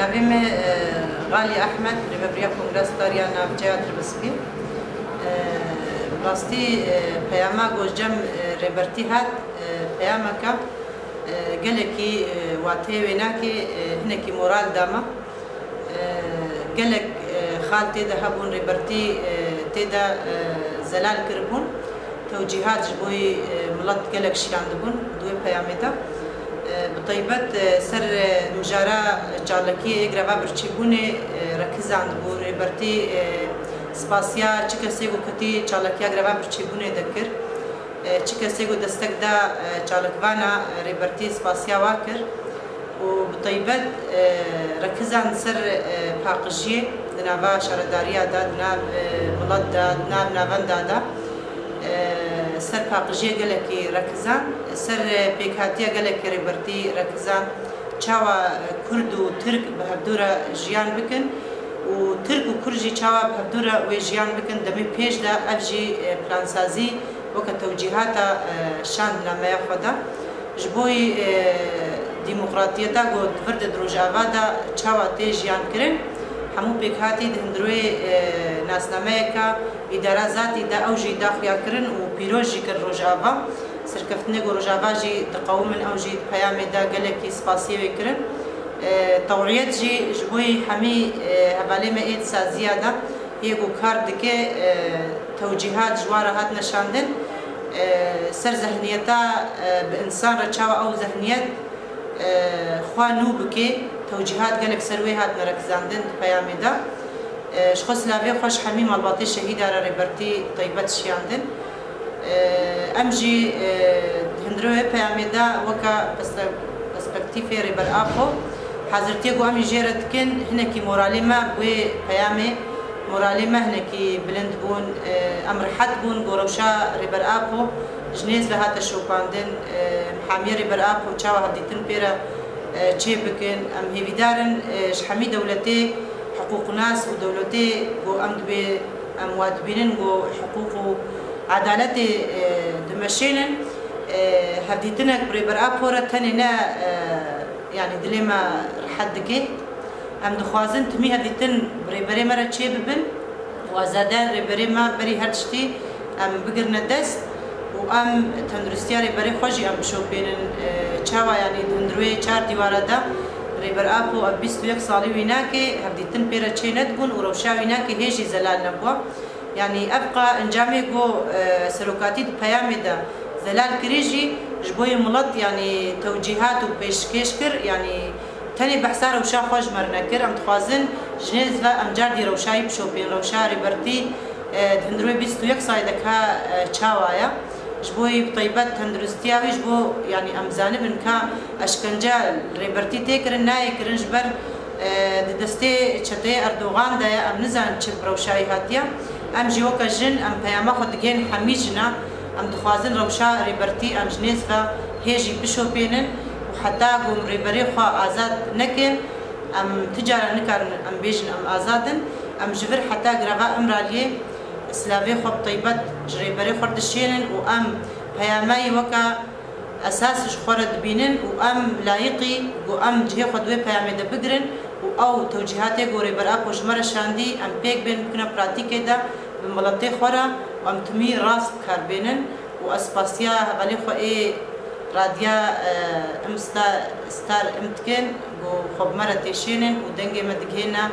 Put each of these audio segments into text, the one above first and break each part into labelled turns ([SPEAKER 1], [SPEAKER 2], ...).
[SPEAKER 1] نبیم غالی احمد ربریا کنگرس داریا نافجات ربسپی راستی پیاما گوجم ربرتی هات پیاما کا گلکی واته ویناکی هنکی مورال داما گلک خال تیدا هبون ربرتی تیدا زلال کربون توجيهات جبوي ملط قالك شي عندبون دوي بياميدا بطيبات سر مجارا جالكي اقربا برچيبوني ركز عندبو ريبرتي سپاسيا چيكا سيگو كتي جالكي اقربا برچيبوني دكر چيكا سيگو دستك دا جالكوانا ريبرتي سپاسيا واكر وبطيبات ركز عند سر باقجيه دنابا شارداريا دا دناب ملط دا دناب نافن دا سر پاقجیه گلکی رکزان سر پیکاتیه گلکی ریبرتی رکزان چاوا کرد و ترک به هفدورا جیان بکن و ترک و کرجی چاوا به هفدورا و جیان بکن دمی پیش دا افجی پلانسازی وکا توجیهاتا شاند نامه خدا جبوی دیموقراطیتا گود ورد دروجاوا دا چاوا تی جیان کرن همو پیکاتی دهندروی ناسنامه که اداره ذاتی دا اوجی داخلیا کرن و پیروژی کر روجاوا سرکفتنه گو روجاوا جی تقاومن اوجی پیام دا گلکی سپاسیوی کرن توعیت جی جبوی همی حوالی ما اید سازیه دا یکو کار دکه توجیهات جواره هات نشاندن سر ذهنیتا به انسان را چاوا او ذهنیت خوانو بکه توجيهات قالك سروي هات مركزاندن بيامي دا شخص لافي خوش حمي مالباطي شهيد على ريبرتي طيبات شياندن امجي هندروي بيامي دا وكا برسبكتيفي ريبر ابو حضرتي قو امي جيرت كن هناكي موراليما بوي بيامي موراليما هناكي بلند بون امر حد بون قروشا ريبر ابو جنيز لهاتا شوباندن محامي ريبر ابو تشاو هديتن بيرا چه بکن ام هیویدارن شحمی دولتی حقوق ناس و دولتی گو ام دبی امواد بینن گو حقوق و عدالت دمشینن هدیتنک بری برای پورا تنینا یعنی دلیما حد که ام دخوازن تمی هدیتن بری مرا چه ببن و ازادان بری ما بری هر چتی ام بگرن دست و ام تندرستیاری برای خوشی ام بشو بینن چاوا یعنی دندروی چار دیواره دا ریبر آپو اب 21 سالی وینا که هفدیتن پیرا چه ندبون و روشا وینا که هیچی زلال نبوا یعنی ابقا انجامی گو سروکاتی د پیامی دا زلال کریجی جبوی ملط یعنی توجیهات و پیشکش کر یعنی تنی بحثا روشا خوش مرنکر ام تخوازن جنیز و ام جار دی روشایی بشو بین روشا ریبرتی دندروی 21 سالی دکا چاوایا جبوي بطيبات تندرستياوي جبو يعني امزاني بن كا اشكنجا ريبرتي تيكرن نايكرن جبر دستي چتي اردوغان دا ام نزان چ بروشاي هاتيا ام جيوكا جن ام بياما خدگين حميجنا ام دخوازن روشا ريبرتي ام جنيز و هيجي بشو بينن وحتى قوم ريبري خو ازاد نكن ام تجاره نكرن ام بيجن ام ازادن ام جبر حتى غرغا امراليه سلافي خب طيبات جريبري خرد الشينن وام بياماي وكا اساس خرد بينن وام لايقي وام جهي خدوي بيامي دا بقرن او توجيهاتي غوريبر اب وجمر شاندي ام بيك بين كنا براتيكي دا بملطي خورا وام تمي راس بكار بينن واسباسيا غالي خو اي راديا ستار امتكن خب مرتي شينن ودنجي مدغينا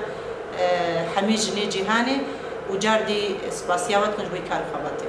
[SPEAKER 1] حميج ني جهاني وجاردي سپاسیاوت کنج بی کار خواباتی